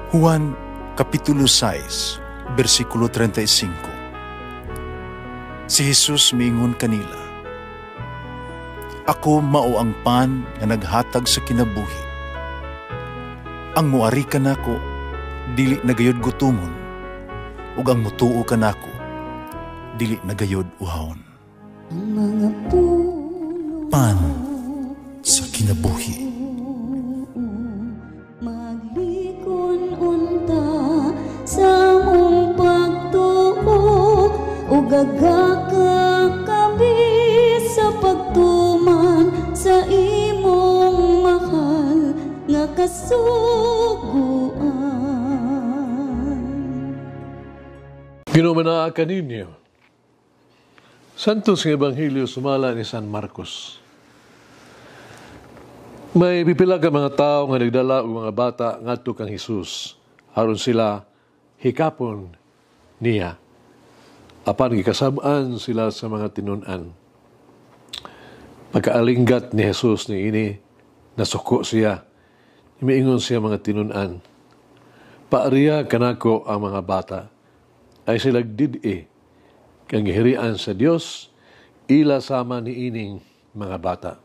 Juan Kapitulo 6, versikulo 35. Si Jesus miingon kanila, "Ako mao ang pan nga naghatag sa kinabuhi. Ang muari kanako dili nagayod gutomon, ug ang mutuo kanako dili nagayod uhawon." Pan sa kinabuhi. Gagaka kami sa pagtuman sa imong mahal nga kasuguan. Ginumanaa kaninyo. Santos ng Ebanghelyo sumala ni San Marcos. May pipila ka mga tao nga nagdala og mga bata ngadto kang Hesus aron sila hikapon niya. Apan gikasab-an sila sa mga tinun-an. Pagkaalinggat ni Jesus ni ini, nasuko siya. Imiingon siya mga tinun-an, "Paariya kanako ang mga bata, ay sila did-i, kang gihirian sa Dios, ila sama ni ining mga bata.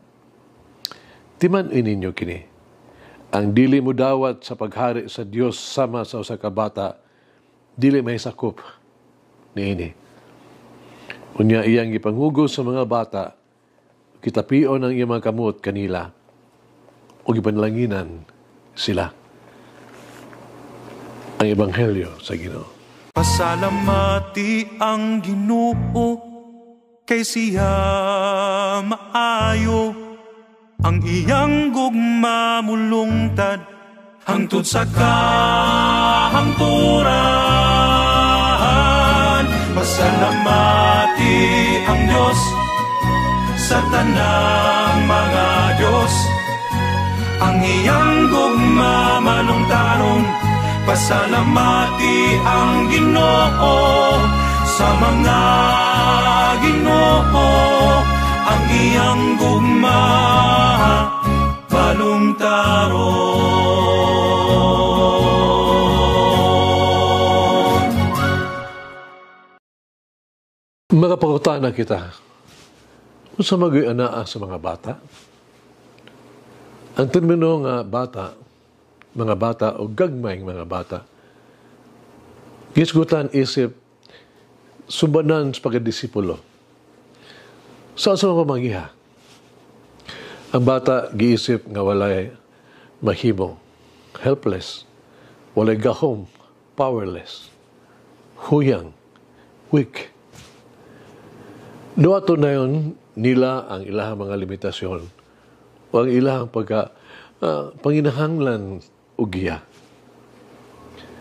Timan ininyo kini, ang dili mo dawat sa paghari sa Dios sama sa usa ka bata, dili may sakop ni ini. Unya iyang gipangugos sa mga bata, kitapion ang iyang mga kamot kanila, o gipanlanginan sila." Ang Ebanghelyo sa Ginoo. Pasalamati ang Ginoo, kay siya maayo, ang iyang gugma mulungtad, hangtod sa kahangturan. Pasalamati ang Diyos sa tanang mga Diyos, ang iyang gugma malungtaron. Pasalamati ang Ginoo sa mga Ginoo, ang iyang gugma malungtaron. Makapangutana kita, kung sa mag-ianaa sa mga bata, ang termino nga bata, mga bata o gagmayng mga bata, gisgutan isip, sumbanan sa pagdisipulo. Saan sa mga magiha? Ang bata giisip nga walay mahimo, helpless, walay gahom, powerless, huyang, weak. Duwato na yun nila ang ilahang mga limitasyon o ang ilahang panginahanglan ugiya.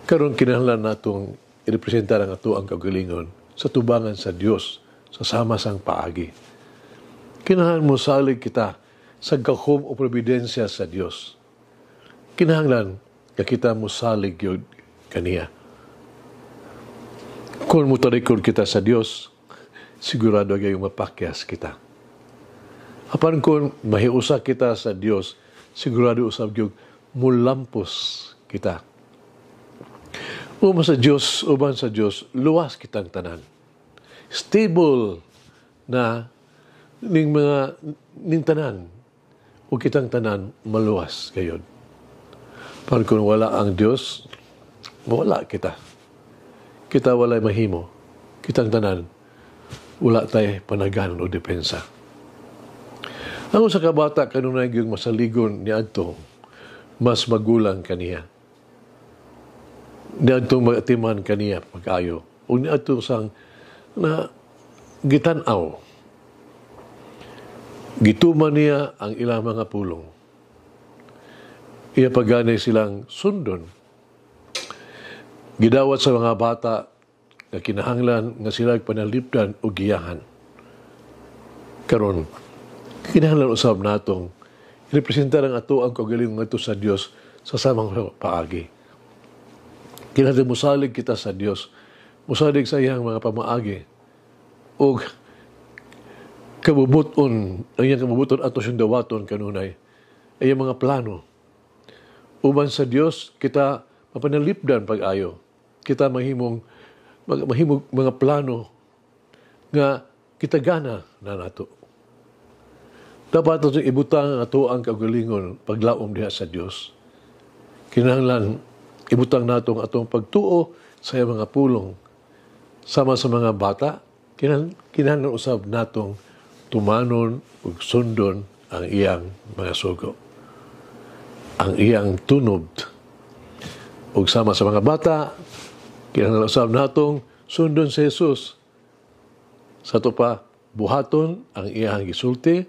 Karon kinahanglan natong irepresentar ang ato ang kagalingon sa tubangan sa Dios sa sama sang paagi. Kinahanglan mo salig kita sa gahom o providensya sa Dios. Kinahanglan nga kita mo salig yun kaniya. Kung mutarikod kita sa Dios, sigurado gayong mapakyas kita. Apan kung mahiusa kita sa Dios, sigurado usab gyud mulampos kita. Uban sa Dios, luwas kitang tanan. Stable na ning tanan o kitang tanan maluwas gayud. Pero kung wala ang Dios, wala kita. Kita walay mahimo. Kitang tanan wala tayo panaganon o depensa. Ang sa kabata kanunay yung masaligon ni adto mas magulang kaniya. Ni adto magatiman kaniya pag-ayo. O ni adto sang na gitanaw. Gituman niya ang ilang mga pulong. Iya paganay silang sundon. Gidawat sa mga bata na kinahanglan nga sila panalipdan o giyahan. Karon, kinahanglan usab natong representar ang ato ang kagalingon ngadto sa Dios sa samang paagi. Kinahanglan musalig kita sa Dios, musalig sa iyang mga pamaagi o kabubuton, ang iyang kabubuton ato siyang dawaton kanunay, ay mga plano. Uban sa Dios, kita mapanalipdan pag-ayo. Kita mahimong mga plano nga kitagana na nato. Dapat ito ibutang ato ang kagalingon paglaom diha sa Dios. Kinahanglan ibutang nato ang atong pagtuo sa mga pulong sama sa mga bata. Kinahanglan usab natong tumanon ug sundon ang iyang mga sugo, ang iyang tunob. Ug sama sa mga bata, kinahanglan usab natong sundon si Jesus. Sa ito pa, buhaton ang iyang gisulti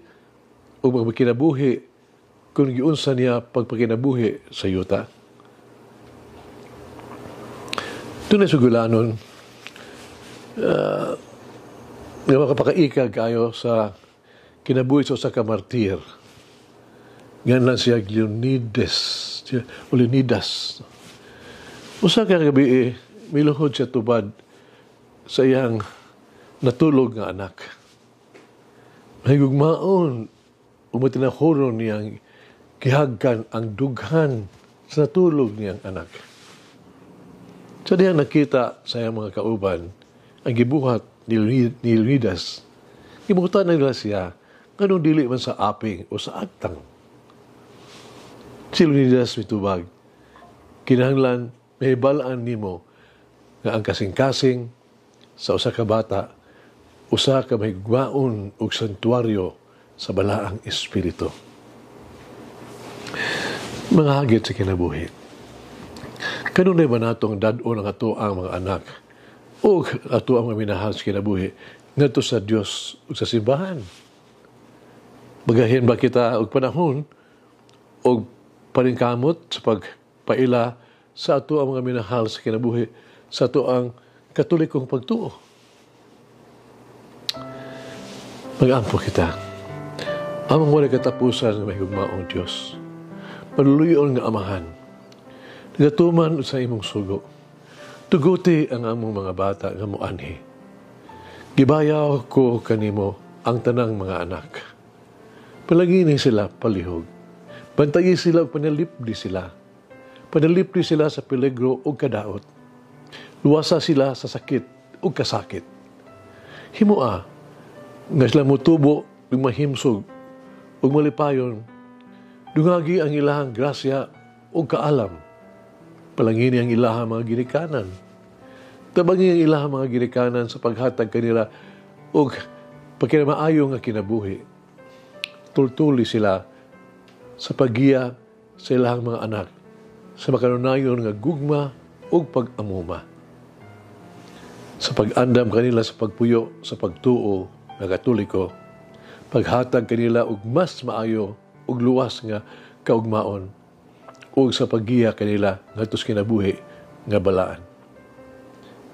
o magpakinabuhi kung giunsa niya pagpakinabuhi sa yuta. Ito na sugulanon, nga makapakaikag kayo sa kinabuhi sa usa ka martir. Ngayon lang siya Leonidas. Usa ka gabi, miluhod siya tubad sa iyang natulog nga anak. Mahigugmaon, umatinahuron niyang gihagkan ang dughan sa natulog niyang anak. Sa diyang nakita sa iyang mga kauban, ang gibuhat ni Leonidas, gibuhatan nila siya, ganun dili man sa aping o sa agtang. Si Leonidas mitubag, kinahanglan mahibalaan nimo nga ang kasing-kasing sa usa ka bata, usa ka mahigugmaon og santuaryo sa balaang espiritu. Mga hagit sa kinabuhi. Kanunay ba natong dad-o ng ato ang mga anak o ato ang mga minahal sa kinabuhi ngadto sa Dios ug sa simbahan? Bagahin ba kita og panahon o paningkamot sa pagpaila sa ato ang mga minahal sa kinabuhi sa ato ang katolikong pagtuo? Mag-ampo kita. Amang wala katapusan ng mahigugmaong Diyos. Maluluyon nga amahan. Nagatuman sa imong sugo. Tuguti ang among mga bata nga muanhi. Gibayaw ko kanimo ang tanang mga anak. Palagini sila palihog. Bantayi sila o panalipdi sila. Panalipdi sila sa peligro o kadaot. Luwasa sila sa sakit o kasakit. Himua, nga sila mutubo ng mahimsog ug malipayon, dungagi ang ilahang grasya ug kaalam. Palangini ang ilahang mga ginikanan. Tabangi ang ilahang mga ginikanan sa paghatag kanila ug pagkinamaayo nga kinabuhi. Tultuli sila sa paggiya sa ilahang mga anak sa makanunayon nga gugma ug pag-amuma. Sa pag-andam kanila sa pagpuyo sa pagtuo nga katoliko, paghatag kanila og mas maayo ug luwas nga kaugmaon ug sa paggiya kanila ngadto sa kinabuhi nga balaan.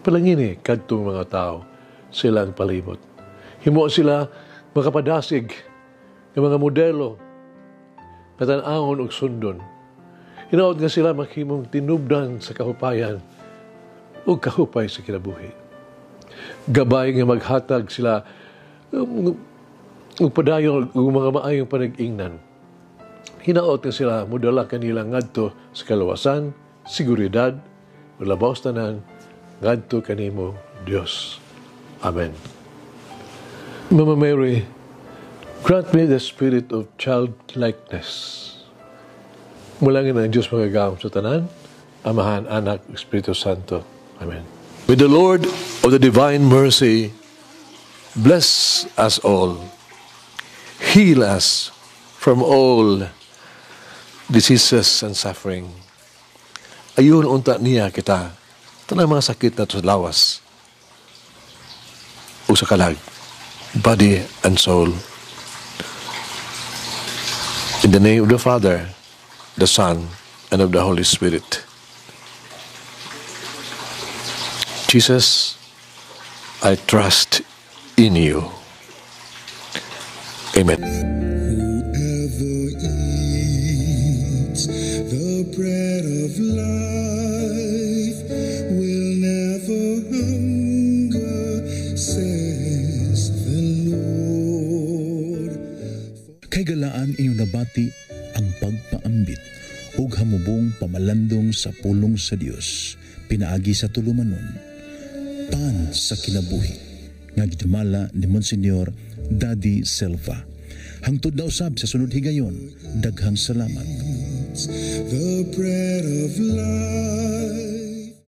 Palangini kadtong mga tao silang palibot. Himo sila makapadasig ng mga modelo nga tan-awon ug sundon. Hinaot nga sila maghimong tinubdan sa kahupayan ug kahupay sa kinabuhi. Gabay nga maghatag sila padayon ug mga maayong panag-ingnan. Hinaot nga sila mudala kanila ngadto sa kaluwasan, seguridad, ug labaw tanan ngadto kanimo Dios. Amen. Mama Mary, grant me the spirit of childlikeness. Mulangin ang Diyos magagawang sa tanan, Amahan, Anak, Espiritu Santo. Amen. May the Lord of the divine mercy bless us all. Heal us from all diseases and suffering. Ayun unta niya kita, tanang mga sakit na sa lawas o sa kalag, body and soul. In the name of the Father, the Son, and of the Holy Spirit. Jesus, I trust in you. Amen. Whoever eats the bread of life will never hunger, says the Lord. Kay galaan inyong nabati ang pagpaambit ug hamubong pamalakas malandong sa pulong sa Dios, pinaagi sa tulumanon, pan sa kinabuhi, nga gidumala ni Monsignor Daddy Silva. Hangtod na usab sa sunod higayon, daghang salamat. The bread of life